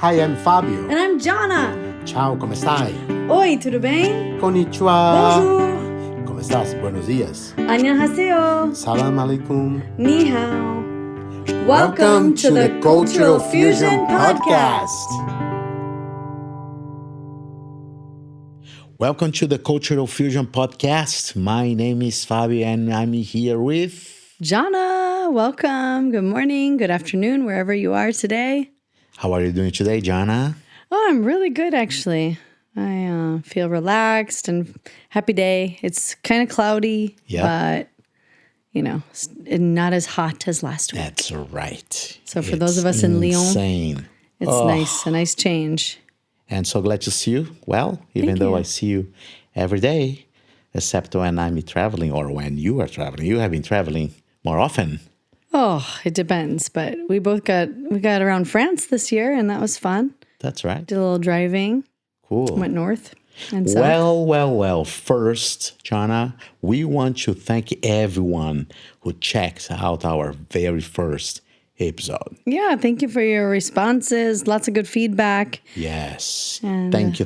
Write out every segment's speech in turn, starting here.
Hi, I'm Fábio. And I'm Johnna. Ciao, come stai? Oi, tudo bem? Konnichiwa. Bonjour. Como estás? Buenos dias. 안녕하세요. Salam alaikum. Ni hao. Welcome to the Cultural Fusion Podcast. Welcome to the Cultural Fusion Podcast. My name is Fábio and I'm here with... Johnna, welcome. Good morning, good afternoon, wherever you are today. How are you doing today, Johnna? Oh, I'm really good, actually. I feel relaxed and happy day. It's kind of cloudy, but, not as hot as last week. That's right. So for those of us in Lyon, it's nice, a nice change. And so glad to see you. Well, even though I see you every day, except when I'm traveling or when you are traveling. You have been traveling more often. Oh, it depends. But we got around France this year, and that was fun. That's right. Did a little driving. Cool. Went north and south. Well. First, Johnna, we want to thank everyone who checks out our very first episode. Yeah, thank you for your responses. Lots of good feedback. Yes. And, thank you.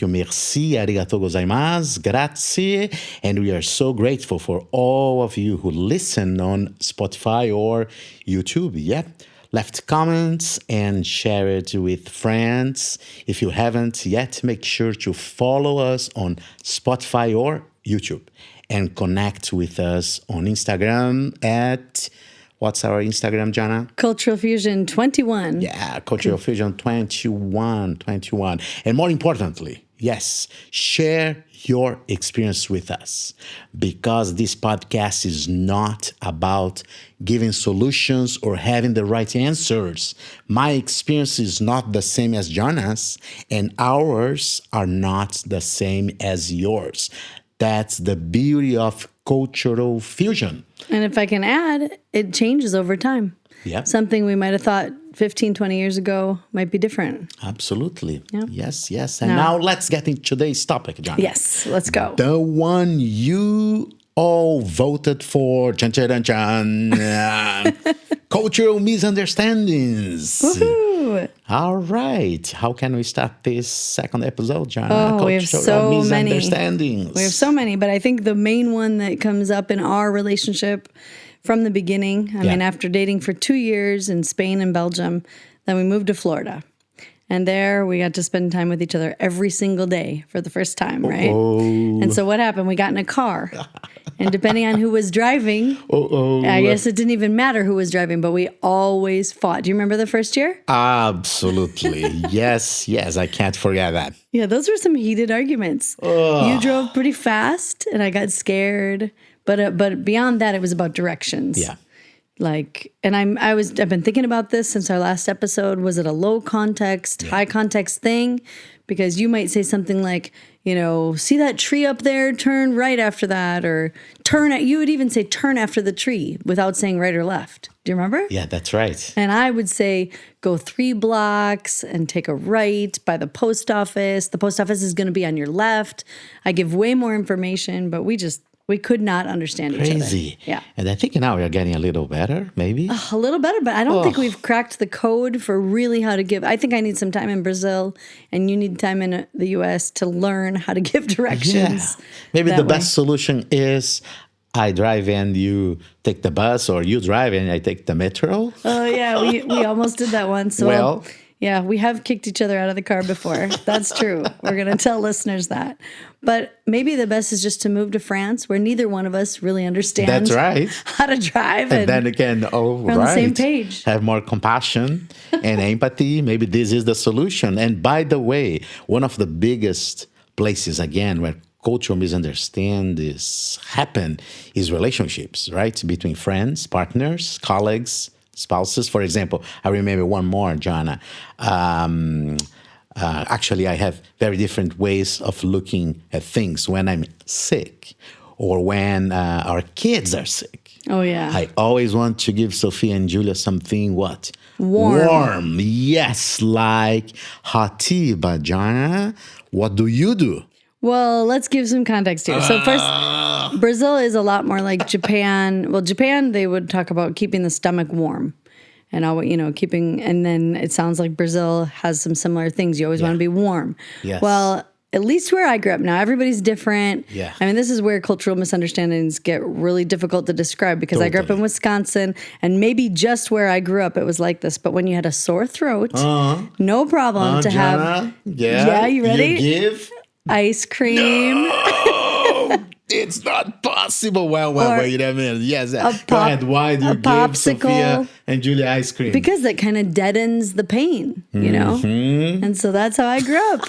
Merci. Arigatou gozaimasu. Grazie. And we are so grateful for all of you who listen on Spotify or YouTube. Yep. Left comments and share it with friends. If you haven't yet, make sure to follow us on Spotify or YouTube and connect with us on Instagram at... What's our Instagram, Johnna? Cultural Fusion 21. Yeah, Cultural Fusion 21. And more importantly, yes, share your experience with us, because this podcast is not about giving solutions or having the right answers. My experience is not the same as Johnna's, and ours are not the same as yours. That's the beauty of cultural fusion. And if I can add, it changes over time. Yeah. Something we might have thought 15, 20 years ago might be different. Absolutely. Yep. Yes. And now let's get into today's topic, John. Yes, let's go. The one you all voted for. Chan, chan, chan. Cultural misunderstandings. Woohoo! All right. How can we start this second episode, John? Oh, we have so many. Misunderstandings. We have so many, but I think the main one that comes up in our relationship from the beginning, I mean, after dating for 2 years in Spain and Belgium, then we moved to Florida. And there we got to spend time with each other every single day for the first time, right? And so what happened? We got in a car. And depending on who was driving, I guess it didn't even matter who was driving, but we always fought. Do you remember the first year? Absolutely. Yes. I can't forget that. Yeah, those were some heated arguments. You drove pretty fast and I got scared. But beyond that, it was about directions. Yeah. I've been thinking about this since our last episode. Was it a low context, high context thing? Because you might say something like, see that tree up there, turn right after that, or you would even say turn after the tree without saying right or left. Do you remember? Yeah, that's right. And I would say go 3 blocks and take a right by the post office. The post office is going to be on your left. I give way more information, but we could not understand each other. Crazy. Yeah. And I think now we're getting a little better, maybe. A little better, but I don't think we've cracked the code for really how to give. I think I need some time in Brazil and you need time in the U.S. to learn how to give directions. Yeah. Maybe the best solution is I drive and you take the bus, or you drive and I take the metro. Oh, yeah. We almost did that once. Well, yeah, we have kicked each other out of the car before. That's true. We're going to tell listeners that. But maybe the best is just to move to France, where neither one of us really understands how to drive. And then again, we're on the same page. Have more compassion and empathy. Maybe this is the solution. And by the way, one of the biggest places, again, where cultural misunderstandings happen is relationships, right? Between friends, partners, colleagues, spouses. For example, I remember one more, Johnna. Actually, I have very different ways of looking at things when I'm sick or when our kids are sick. Oh, yeah. I always want to give Sophia and Julia something what? Warm. Yes, like hot tea. But Johnna, what do you do? Well, let's give some context here. So first, Brazil is a lot more like Japan. Well, Japan, they would talk about keeping the stomach warm. and all, keeping, and then it sounds like Brazil has some similar things. You always want to be warm. Yes. Well, at least where I grew up, now everybody's different. Yeah. I mean, this is where cultural misunderstandings get really difficult to describe because I grew up in Wisconsin, and maybe just where I grew up, it was like this. But when you had a sore throat, no problem to Johnna, have. Yeah, you ready? You give ice cream. No, it's not possible. Well, wait a minute. Yes, go ahead. Why do you give popsicle. Sophia and Julia ice cream? Because that kind of deadens the pain, And so that's how I grew up.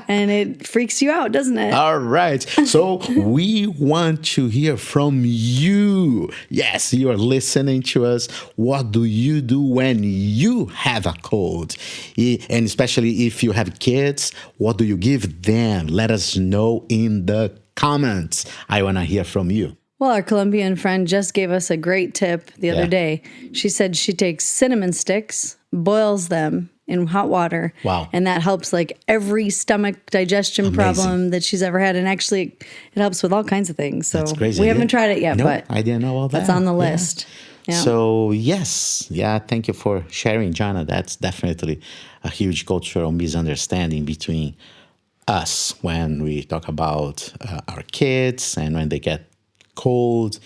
And it freaks you out, doesn't it? All right. So we want to hear from you. Yes, you are listening to us. What do you do when you have a cold? And especially if you have kids, what do you give them? Let us know in the comments. I want to hear from you. Well, our Colombian friend just gave us a great tip the other day. She said she takes cinnamon sticks, boils them in hot water. Wow. And that helps like every stomach digestion problem that she's ever had. And actually, it helps with all kinds of things. So that's crazy. We haven't tried it yet, but I didn't know all that. That's on the list. Yeah. So, yes. Yeah, thank you for sharing, Johnna. That's definitely a huge cultural misunderstanding between us when we talk about our kids and when they get cold.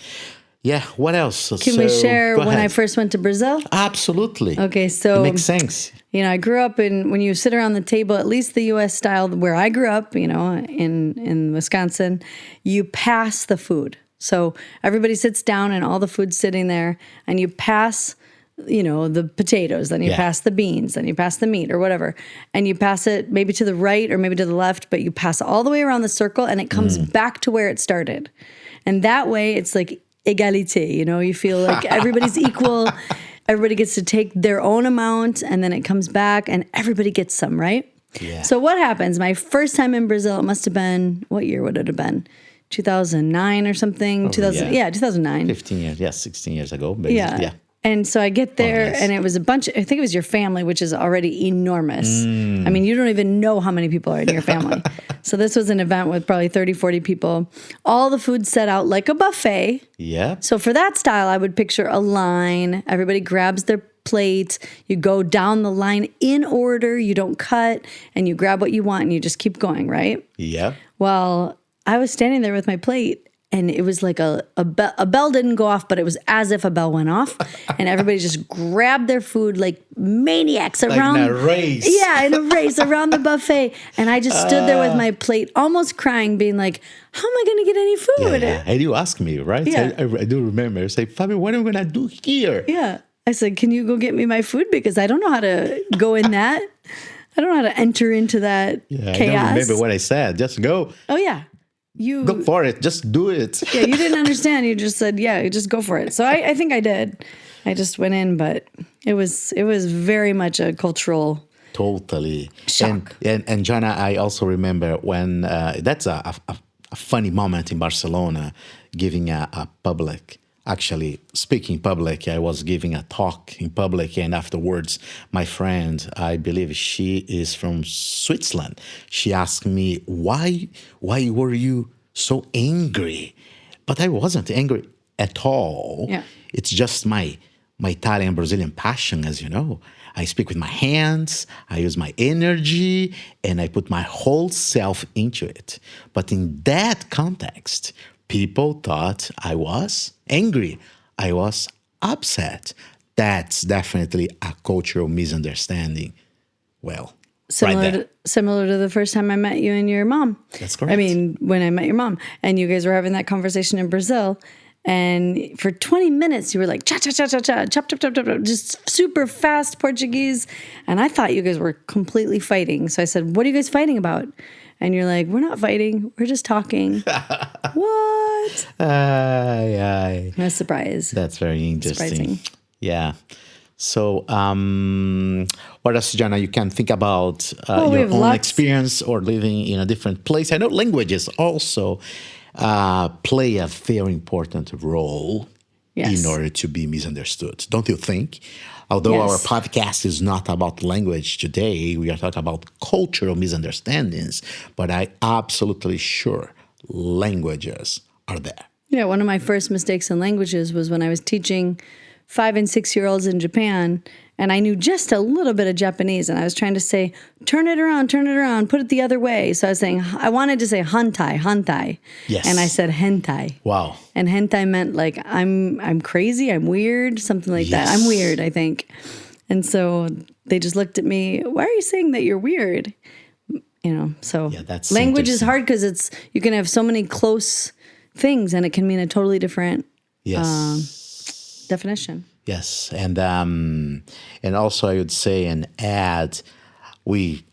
Yeah, what else? Can we share when I first went to Brazil? Absolutely. Okay, so it makes sense. I grew up when you sit around the table, at least the U.S. style where I grew up, in Wisconsin, you pass the food. So everybody sits down and all the food's sitting there, and you pass, the potatoes, then you pass the beans, then you pass the meat or whatever, and you pass it maybe to the right or maybe to the left, but you pass all the way around the circle, and it comes back to where it started. And that way, it's like égalité, you feel like everybody's equal. Everybody gets to take their own amount, and then it comes back, and everybody gets some, right? Yeah. So what happens? My first time in Brazil, it must have been, what year would it have been? 2009 or something? 2009. 15 years, 16 years ago. Basically. Yeah. And so I get there, and it was a bunch, I think it was your family, which is already enormous. I mean, you don't even know how many people are in your family. So this was an event with probably 30, 40 people. All the food set out like a buffet. Yeah. So for that style, I would picture a line. Everybody grabs their plate. You go down the line in order. You don't cut, and you grab what you want, and you just keep going, right? Yeah. Well, I was standing there with my plate, and it was like a bell didn't go off, but it was as if a bell went off. And everybody just grabbed their food like maniacs around. Like in a race. Yeah, in a race around the buffet. And I just stood there with my plate, almost crying, being like, how am I going to get any food? Yeah. And you asked me, right? Yeah. I do remember. I say, Fábio, what am I going to do here? Yeah. I said, can you go get me my food? Because I don't know how to go in that. I don't know how to enter into that chaos. I don't remember what I said. Just go. Oh, yeah. Go for it. Just do it. Yeah, you didn't understand. You just said, yeah, just go for it. So I think I did. I just went in, but it was very much a cultural totally shock. And Johnna, I also remember when that's a funny moment in Barcelona, giving a public. Actually, speaking public, I was giving a talk in public, and afterwards, my friend, I believe she is from Switzerland, she asked me, why were you so angry? But I wasn't angry at all. Yeah. It's just my Italian Brazilian passion, as you know. I speak with my hands, I use my energy, and I put my whole self into it. But in that context, people thought I was angry. I was upset. That's definitely a cultural misunderstanding. Well, similar to the first time I met you and your mom. That's correct. I mean, when I met your mom, and you guys were having that conversation in Brazil, and for 20 minutes you were like cha cha cha cha cha, chop chop chop chop, just super fast Portuguese, and I thought you guys were completely fighting. So I said, "What are you guys fighting about?" And you're like, "We're not fighting. We're just talking." What? No surprise. That's very interesting. Surprising. Yeah. So, what else, Johnna, you can think about your own experience or living in a different place? I know languages also play a very important role in order to be misunderstood. Don't you think? Although our podcast is not about language today, we are talking about cultural misunderstandings, but I absolutely sure languages are there. Yeah, one of my first mistakes in languages was when I was teaching 5- and 6-year-olds in Japan, And I knew just a little bit of Japanese, and I was trying to say, turn it around, put it the other way. So I wanted to say hantai. Yes. And I said hentai. Wow. And hentai meant like I'm crazy, I'm weird, something like that. I'm weird, I think. And so they just looked at me, why are you saying that you're weird? So that's language is hard because you can have so many close things and it can mean a totally different definition. Yes, and also I would say and add, we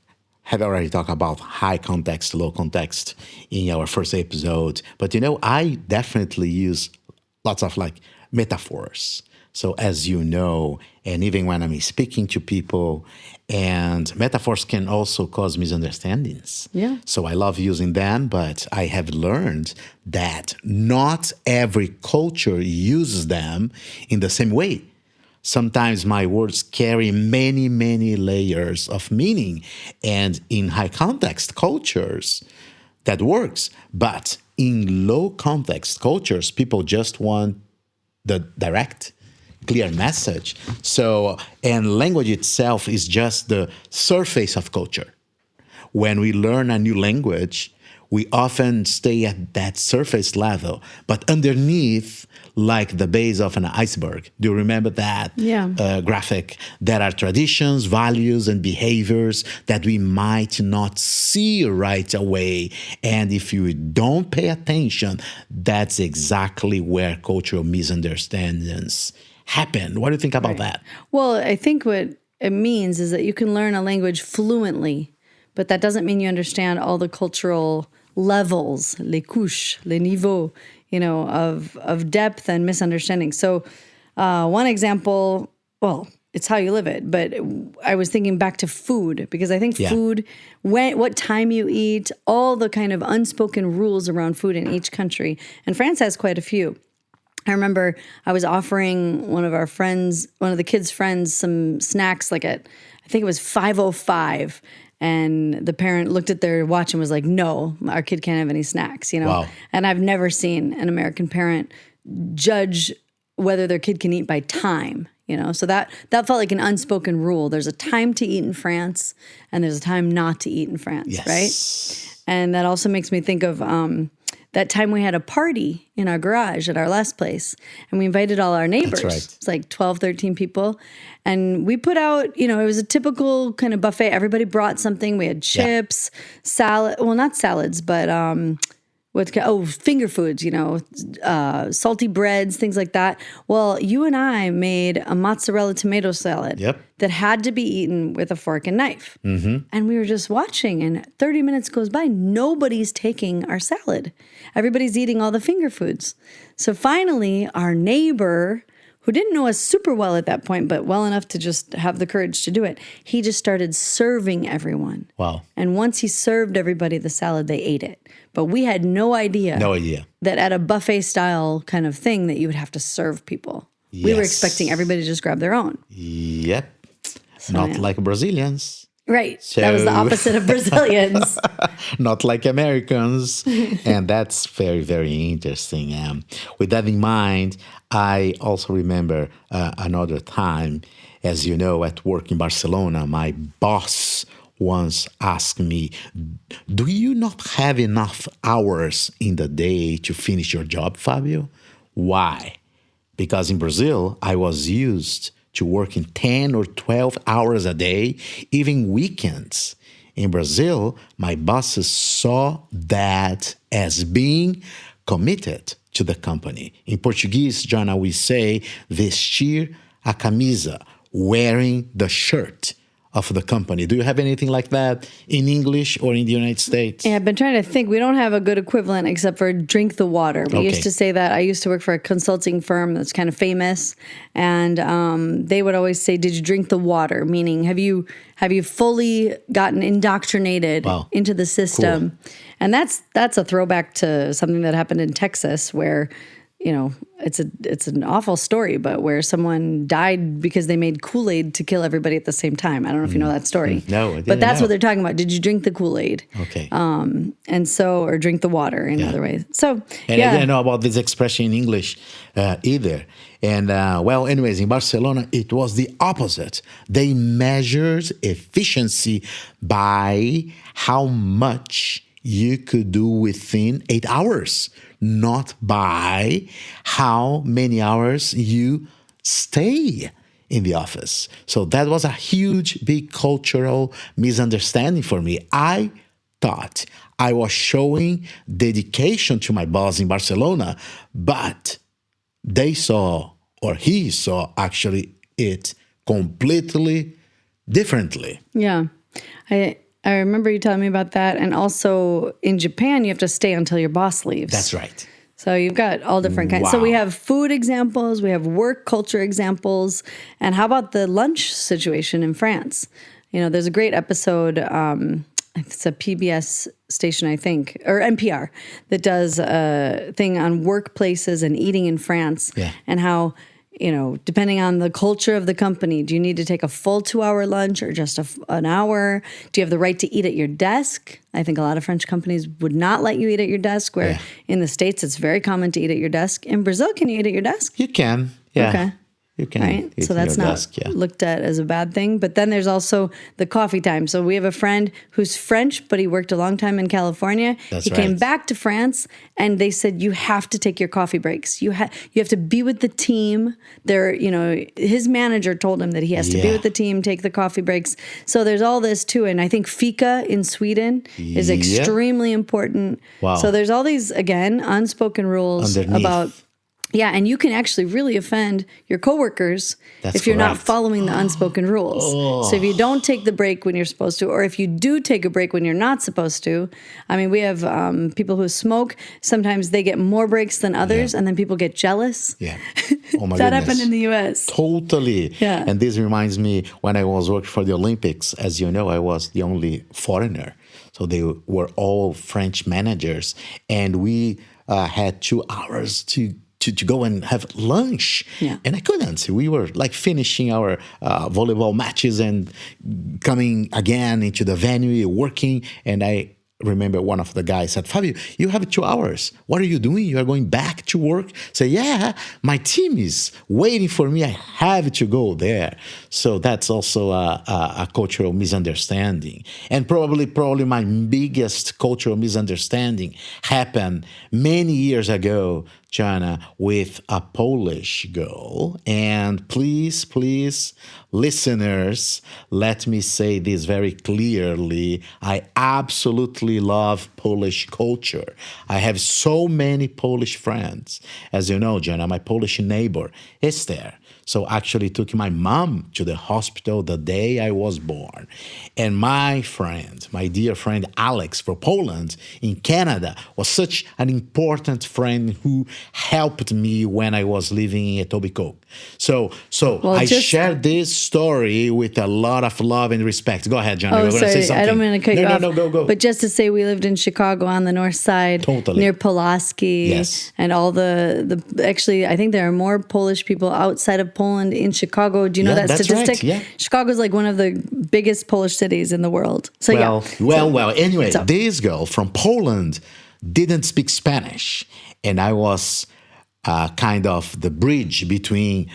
have already talked about high context, low context in our first episode, but I definitely use lots of metaphors. So as you know, and even when I'm speaking to people, and metaphors can also cause misunderstandings. Yeah. So I love using them, but I have learned that not every culture uses them in the same way. Sometimes my words carry many, many layers of meaning. And in high context cultures, that works. But in low context cultures, people just want the direct, clear message. So, and language itself is just the surface of culture. When we learn a new language, we often stay at that surface level, but underneath, like the base of an iceberg. Do you remember that graphic? There are traditions, values, and behaviors that we might not see right away. And if you don't pay attention, that's exactly where cultural misunderstandings happen. What do you think about that? Well, I think what it means is that you can learn a language fluently, but that doesn't mean you understand all the cultural levels, les couches, les niveaux, of depth and misunderstanding. So one example, well, it's how you live it, but I was thinking back to food, because I think food, what time you eat, all the kind of unspoken rules around food in each country. And France has quite a few. I remember I was offering one of the kids' friends, some snacks I think it was 5:05. And the parent looked at their watch and was like, no, our kid can't have any snacks, Wow. And I've never seen an American parent judge whether their kid can eat by time, So that felt like an unspoken rule. There's a time to eat in France and there's a time not to eat in France, right? And that also makes me think of that time we had a party in our garage at our last place, and we invited all our neighbors. That's right. It's like 12, 13 people. And we put out, it was a typical kind of buffet. Everybody brought something. We had chips, salad. Well, not salads, but finger foods, salty breads, things like that. Well, you and I made a mozzarella tomato salad that had to be eaten with a fork and knife. Mm-hmm. And we were just watching, and 30 minutes goes by. Nobody's taking our salad. Everybody's eating all the finger foods. So finally, our neighbor, who didn't know us super well at that point, but well enough to just have the courage to do it, he just started serving everyone. Wow. And once he served everybody the salad, they ate it. But we had no idea that at a buffet style kind of thing that you would have to serve people. Yes. We were expecting everybody to just grab their own. Yep. So, not like Brazilians. Right. So, that was the opposite of Brazilians. Not like Americans. And that's very, very interesting. With that in mind, I also remember another time, as you know, at work in Barcelona, my boss once asked me, do you not have enough hours in the day to finish your job, Fábio? Why? Because in Brazil, I was used to working 10 or 12 hours a day, even weekends. In Brazil, my bosses saw that as being committed to the company. In Portuguese, Johnna, we say vestir a camisa, wearing the shirt of the company. Do you have anything like that in English or in the United States? Yeah, I've been trying to think. We don't have a good equivalent except for drink the water. We used to say that. I used to work for a consulting firm that's kind of famous, and they would always say, did you drink the water? Meaning, have you fully gotten indoctrinated into the system? Cool. And that's a throwback to something that happened in Texas, where it's an awful story, but where someone died because they made Kool-Aid to kill everybody at the same time. I don't know if you know that story. No, I didn't but that's know. what they're talking about. Did you drink the Kool-Aid? Okay. Or drink the water in other ways. So, And I didn't know about this expression in English either. And anyways, in Barcelona, it was the opposite. They measured efficiency by how much you could do within 8 hours, not by how many hours you stay in the office. So that was a huge, big cultural misunderstanding for me. I thought I was showing dedication to my boss in Barcelona, but they saw, or he saw actually it completely differently. Yeah. I remember you telling me about that. And also in Japan, you have to stay until your boss leaves. That's right. So you've got all different kinds. Wow. So we have food examples, we have work culture examples. And how about the lunch situation in France? There's a great episode, it's a PBS station, I think, or NPR, that does a thing on workplaces and eating in France. Yeah. And how, depending on the culture of the company, do you need to take a full 2-hour lunch or just an hour? Do you have the right to eat at your desk? I think a lot of French companies would not let you eat at your desk, where in the States it's very common to eat at your desk. In Brazil, can you eat at your desk? You can, yeah. Okay. You can Right. eat So at that's your not desk, yeah. looked at as a bad thing. But then there's also the coffee time. So we have a friend who's French, but he worked a long time in California. That's he came right. back to France, and they said, you have to take your coffee breaks. You have to be with the team. His manager told him that he has to be Yeah. with the team, take the coffee breaks. So there's all this too. And I think fika in Sweden is Yeah. extremely important. Wow. So there's all these, again, unspoken rules Underneath. about... Yeah, and you can actually really offend your coworkers That's if you're not correct. following the unspoken rules. So if you don't take the break when you're supposed to, or if you do take a break when you're not supposed to, we have people who smoke. Sometimes they get more breaks than others, and then people get jealous. Yeah. Oh my That goodness. happened in the U.S. Totally. Yeah. And this reminds me when I was working for the Olympics, as you know, I was the only foreigner. So they were all French managers. And we had 2 hours to go and have lunch. Yeah. And I couldn't. We were like finishing our volleyball matches and coming again into the venue, working. And I remember one of the guys said, Fábio, you have 2 hours. What are you doing? You are going back to work? Say, yeah, my team is waiting for me. I have to go there. So that's also a cultural misunderstanding. And probably my biggest cultural misunderstanding happened many years ago, Johnna, with a Polish girl. And please, listeners, let me say this very clearly. I absolutely love Polish culture. I have so many Polish friends. As you know, Johnna, my Polish neighbor is there. So actually took my mom to the hospital the day I was born. And my dear friend Alex from Poland in Canada was such an important friend who helped me when I was living in Etobicoke. So I shared this story with a lot of love and respect. Go ahead, Johnny. Oh, sorry. Say I don't mean to cut you off. No, go. But just to say, we lived in Chicago on the north side, Totally. near Pulaski. Yes. And all the actually, I think there are more Polish people outside of Poland in Chicago. Do you know Yeah, that that's statistic? right, yeah. Chicago's like one of the biggest Polish cities in the world. So Anyway, this girl from Poland didn't speak Spanish, and I was kind of the bridge between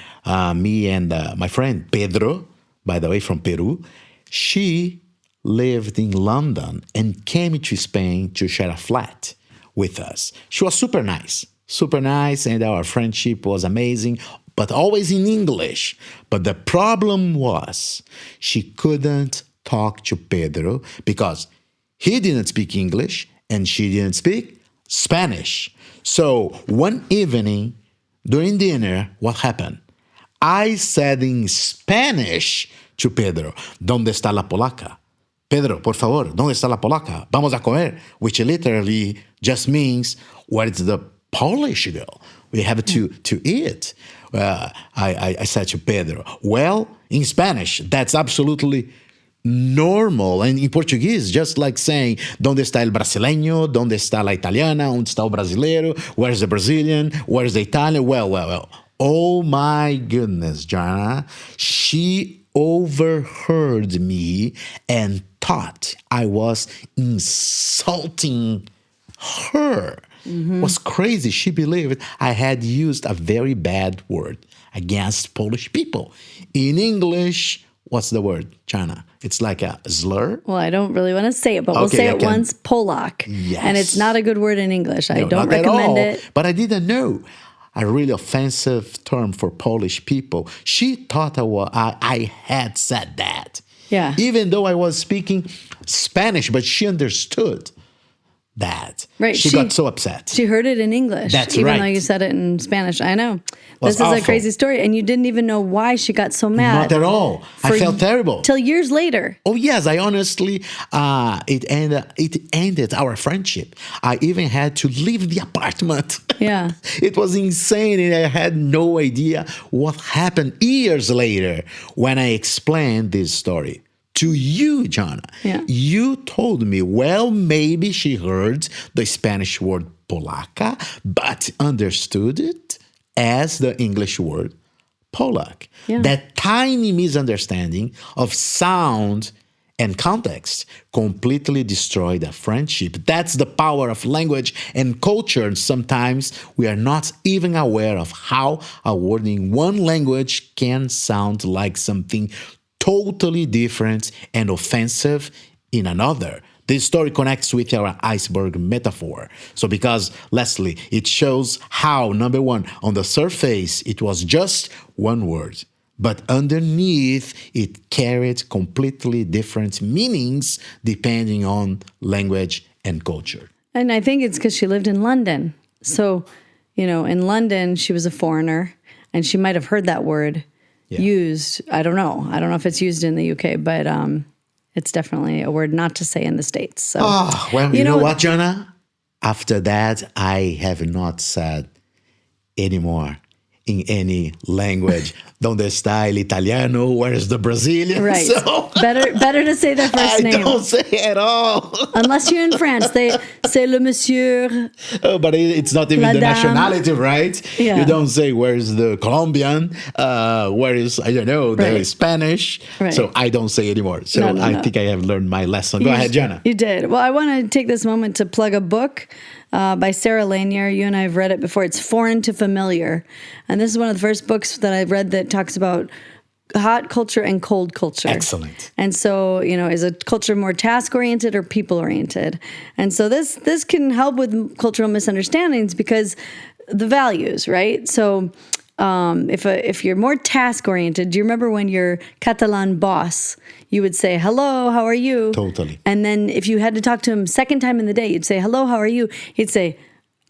me and my friend Pedro, by the way, from Peru. She lived in London and came to Spain to share a flat with us. She was super nice, and our friendship was amazing, but always in English. But the problem was she couldn't talk to Pedro because he didn't speak English and she didn't speak Spanish. So one evening during dinner, what happened? I said in Spanish to Pedro, ¿Dónde está la polaca? Pedro, por favor, ¿dónde está la polaca? Vamos a comer, which literally just means, where's the Polish girl? We have to eat. I said to Pedro, well, in Spanish, that's absolutely normal. And in Portuguese, just like saying, ¿dónde está el brasileño? ¿Dónde está la italiana? ¿Dónde está el brasileiro? Where's the Brazilian? Where's the Italian? Well. Oh my goodness, Johnna. She overheard me and thought I was insulting her. It was crazy. She believed I had used a very bad word against Polish people. In English, what's the word, Johnna? It's like a slur. Well, I don't really want to say it, but we'll say it once, Polak. Yes. And it's not a good word in English. I No, don't not at recommend all. it. But I didn't know a really offensive term for Polish people. She thought I had said that. Yeah. Even though I was speaking Spanish, but she understood that. Right. She got so upset. She heard it in English. That's even right. though you said it in Spanish. I know. Was This is awful. a crazy story. And you didn't even know why she got so mad. Not at all. I felt terrible. Till years later. Oh, yes. I honestly, it ended our friendship. I even had to leave the apartment. Yeah. It was insane. And I had no idea what happened years later when I explained this story to you, Johnna. Yeah. You told me, well, maybe she heard the Spanish word Polaka, but understood it as the English word Polak. Yeah. That tiny misunderstanding of sound and context completely destroyed a friendship. That's the power of language and culture. And sometimes we are not even aware of how a word in one language can sound like something totally different and offensive in another. This story connects with our iceberg metaphor. So because, Leslie, it shows how, number one, on the surface, it was just one word, but underneath, it carried completely different meanings depending on language and culture. And I think it's because she lived in London. So, in London, she was a foreigner, and she might have heard that word used. I don't know if it's used in the UK, but it's definitely a word not to say in the States. So, well, you know what, Johnna? After that, I have not said anymore in any language. Donde está el italiano? Where is the Brazilian? Right. So, better to say their first name. I don't say at all. Unless you're in France, they say le monsieur. Oh, but it's not even La the dame. nationality, right? Yeah. You don't say where is the Colombian, where is, I don't know, the Right. Spanish. Right. So I don't say anymore. So No. I think I have learned my lesson. Go ahead, Johnna. You did. Well, I want to take this moment to plug a book by Sarah Lanier. You and I have read it before. It's Foreign to Familiar. And this is one of the first books that I've read that talks about hot culture and cold culture. Excellent. And so, is a culture more task-oriented or people-oriented? And so this can help with cultural misunderstandings because the values, right? So if you're more task-oriented, do you remember when your Catalan boss, you would say, hello, how are you? Totally. And then if you had to talk to him second time in the day, you'd say, hello, how are you? He'd say,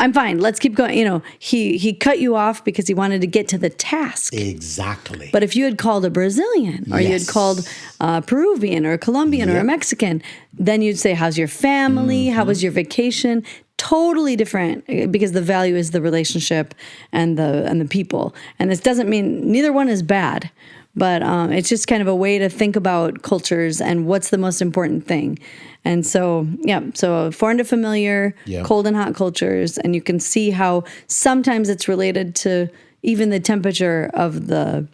I'm fine. Let's keep going. He cut you off because he wanted to get to the task. Exactly. But if you had called a Brazilian or you had called a Peruvian or a Colombian or a Mexican, then you'd say, how's your family? How was your vacation? Totally different because the value is the relationship and the people. And this doesn't mean neither one is bad, but it's just kind of a way to think about cultures and what's the most important thing. And so, so foreign to familiar, cold and hot cultures, and you can see how sometimes it's related to even the temperature of the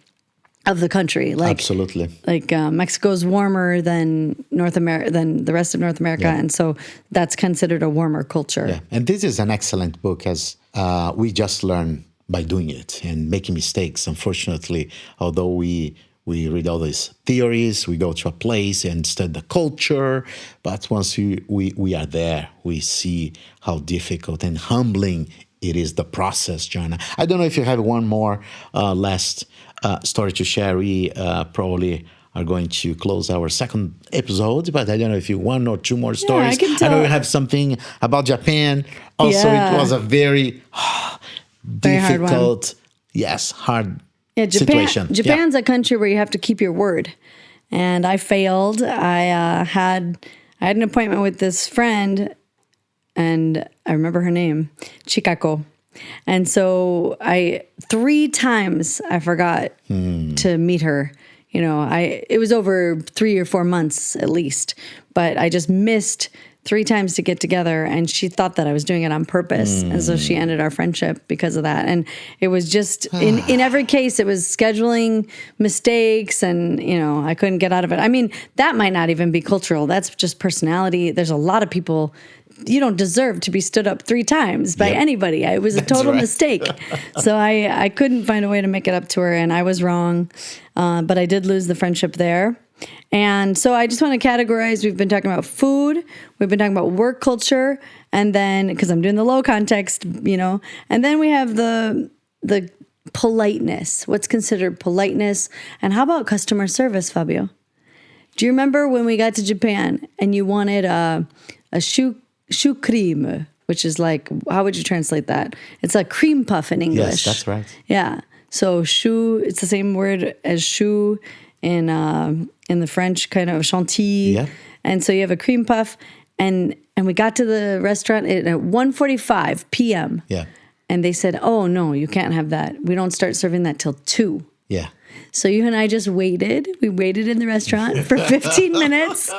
country. Like, absolutely. Like Mexico's warmer than the rest of North America, and so that's considered a warmer culture. Yeah, and this is an excellent book as we just learn by doing it and making mistakes. Unfortunately, although we read all these theories, we go to a place and study the culture, but once we are there, we see how difficult and humbling it is, the process, Johnna. I don't know if you have one more last story to share. We probably are going to close our second episode, but I don't know if you one or two more stories. I can tell. I know you have something about Japan. Also, it was a very difficult, hard situation. Japan's a country where you have to keep your word. And I failed. I had an appointment with this friend, and I remember her name, Chikako. And so 3 times I forgot to meet her. it was over 3 or 4 months at least, but I just missed 3 times to get together, and she thought that I was doing it on purpose. And so she ended our friendship because of that. And it was just, in every case, it was scheduling mistakes, and, I couldn't get out of it. I mean, that might not even be cultural. That's just personality. There's a lot of people, you don't deserve to be stood up 3 times by anybody. It was a total mistake. So I couldn't find a way to make it up to her, and I was wrong. But I did lose the friendship there. And so I just want to categorize. We've been talking about food. We've been talking about work culture. And then, because I'm doing the low context, and then we have the politeness. What's considered politeness? And how about customer service, Fabio? Do you remember when we got to Japan and you wanted a shoe cream, which is like, how would you translate that? It's a cream puff in English. Yes, that's right. Yeah. So shoe, it's the same word as shoe in the French, kind of chantilly. Yeah. And so you have a cream puff, and we got to the restaurant at 1:45 p.m. Yeah. And they said, oh, no, you can't have that. We don't start serving that till 2. Yeah. So you and I just waited. We waited in the restaurant for 15 minutes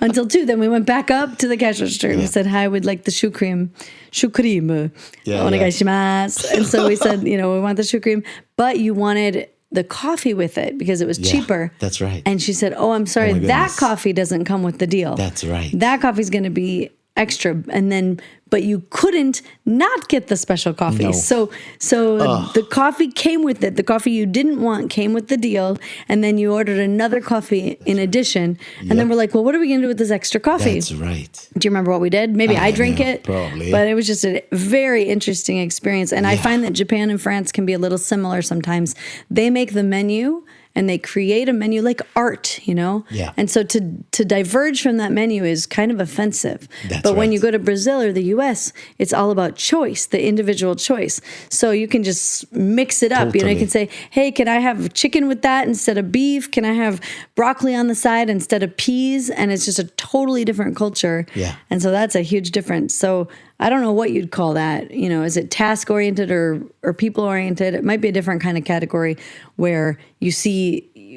until 2. Then we went back up to the cash register and we said, hi, we'd like the shoe cream. Onegaishimasu. And so we said, we want the shoe cream, but you wanted the coffee with it because it was cheaper. That's right. And she said, oh, I'm sorry, that coffee doesn't come with the deal. That's right. That coffee's going to be extra. And then, but you couldn't not get the special coffee. No. So the coffee came with it. The coffee you didn't want came with the deal. And then you ordered another coffee in addition. And then we're like, well, what are we going to do with this extra coffee? That's right. Do you remember what we did? Maybe I drank it. Probably. But it was just a very interesting experience. And I find that Japan and France can be a little similar sometimes. They make the menu and they create a menu like art, Yeah. And so to diverge from that menu is kind of offensive. But when you go to Brazil or the US, it's all about choice, the individual choice. So you can just mix it up. Totally. You can say, hey, can I have chicken with that instead of beef? Can I have broccoli on the side instead of peas? And it's just a totally different culture. Yeah. And so that's a huge difference. So I don't know what you'd call that. Is it task-oriented or people-oriented? It might be a different kind of category where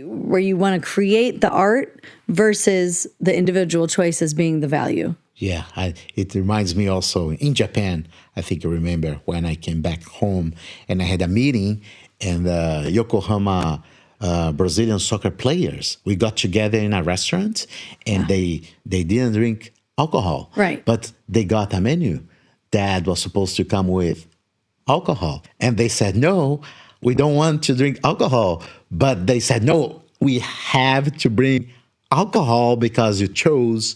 where you want to create the art versus the individual choice as being the value. Yeah, it reminds me also in Japan, I think I remember when I came back home and I had a meeting and Yokohama Brazilian soccer players, we got together in a restaurant and they didn't drink alcohol. Right. But they got a menu that was supposed to come with alcohol. And they said, no, we don't want to drink alcohol. But they said, no, we have to bring alcohol because you chose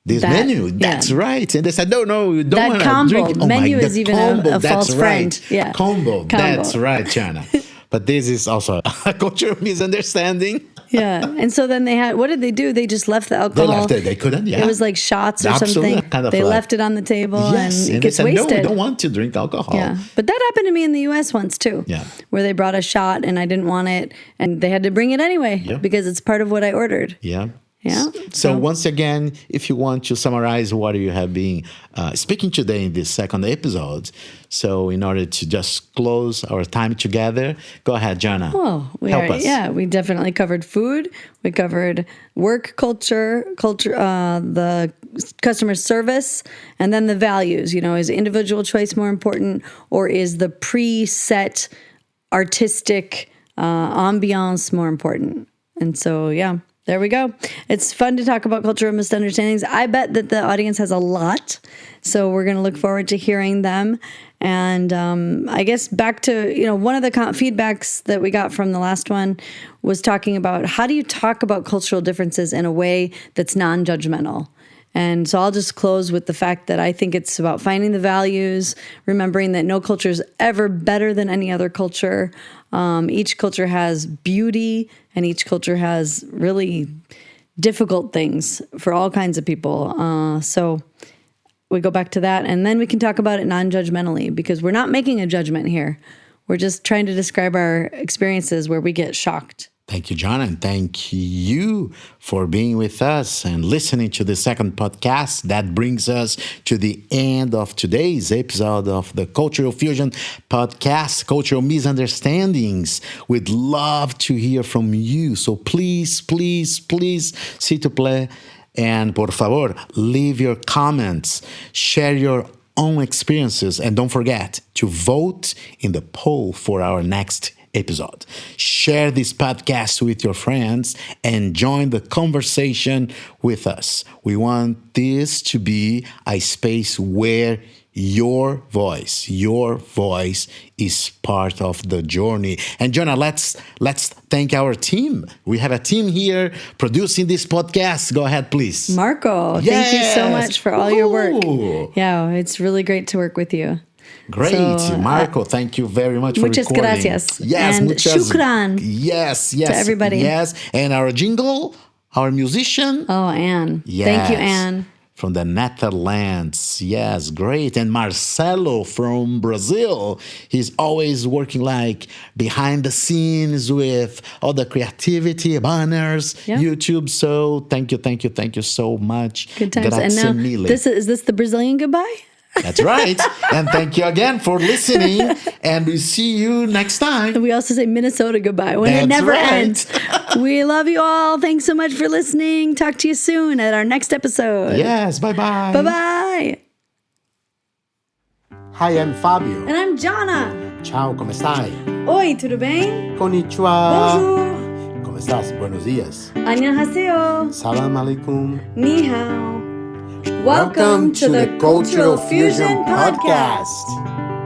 this menu. That's right. And they said, no, we don't want to drink. Menu is even a false friend. Yeah. Combo. That's right, Johnna. But this is also a cultural misunderstanding. Yeah. And so then what did they do? They just left the alcohol. They left it. They couldn't, It was like shots or something. Kind of they left it on the table and it gets they said, wasted. No, we don't want to drink alcohol. Yeah. But that happened to me in the U.S. once too. Yeah. Where they brought a shot and I didn't want it and they had to bring it anyway because it's part of what I ordered. Yeah. Yeah. So once again, if you want to summarize what you have been speaking today in this second episode, so in order to just close our time together, go ahead, Johnna. Well, help us. Yeah, we definitely covered food. We covered work culture, the customer service, and then the values. Is individual choice more important, or is the preset artistic ambiance more important? And so, there we go. It's fun to talk about cultural misunderstandings. I bet that the audience has a lot, so we're going to look forward to hearing them. And I guess back to, one of the feedbacks that we got from the last one was talking about how do you talk about cultural differences in a way that's non-judgmental? And so I'll just close with the fact that I think it's about finding the values, remembering that no culture is ever better than any other culture. Each culture has beauty, and each culture has really difficult things for all kinds of people. So we go back to that, and then we can talk about it non-judgmentally because we're not making a judgment here. We're just trying to describe our experiences where we get shocked. Thank you, John, and thank you for being with us and listening to the second podcast. That brings us to the end of today's episode of the Cultural Fusion podcast, Cultural Misunderstandings. We'd love to hear from you. So please, see to play. And por favor, leave your comments, share your own experiences, and don't forget to vote in the poll for our next episode. Share this podcast with your friends and join the conversation with us. We want this to be a space where your voice is part of the journey. And Johnna, let's thank our team. We have a team here producing this podcast. Go ahead, please. Marco, yes. Thank you so much for all your work. Yeah, it's really great to work with you. Great. So, Marco, thank you very much for recording. Muchas gracias. Yes, and shukran. Yes. To everybody. Yes. And our jingle, our musician. Oh, Anne. Yes. Thank you, Anne. From the Netherlands. Yes, great. And Marcelo from Brazil. He's always working like behind the scenes with all the creativity, banners, YouTube. So thank you so much. Good times. Grazie and now, mille. is this the Brazilian goodbye? That's right. And thank you again for listening. And we see you next time. And we also say Minnesota goodbye when it never ends. We love you all. Thanks so much for listening. Talk to you soon at our next episode. Yes. Bye-bye. Bye-bye. Hi, I'm Fábio. And I'm Johnna. Ciao, come stai? Oi, tudo bem? Konnichiwa. Bonjour. Como estás? Buenos dias. Annyeonghaseyo. Salam alaikum. Ni hao. Welcome to the Cultural Fusion Podcast.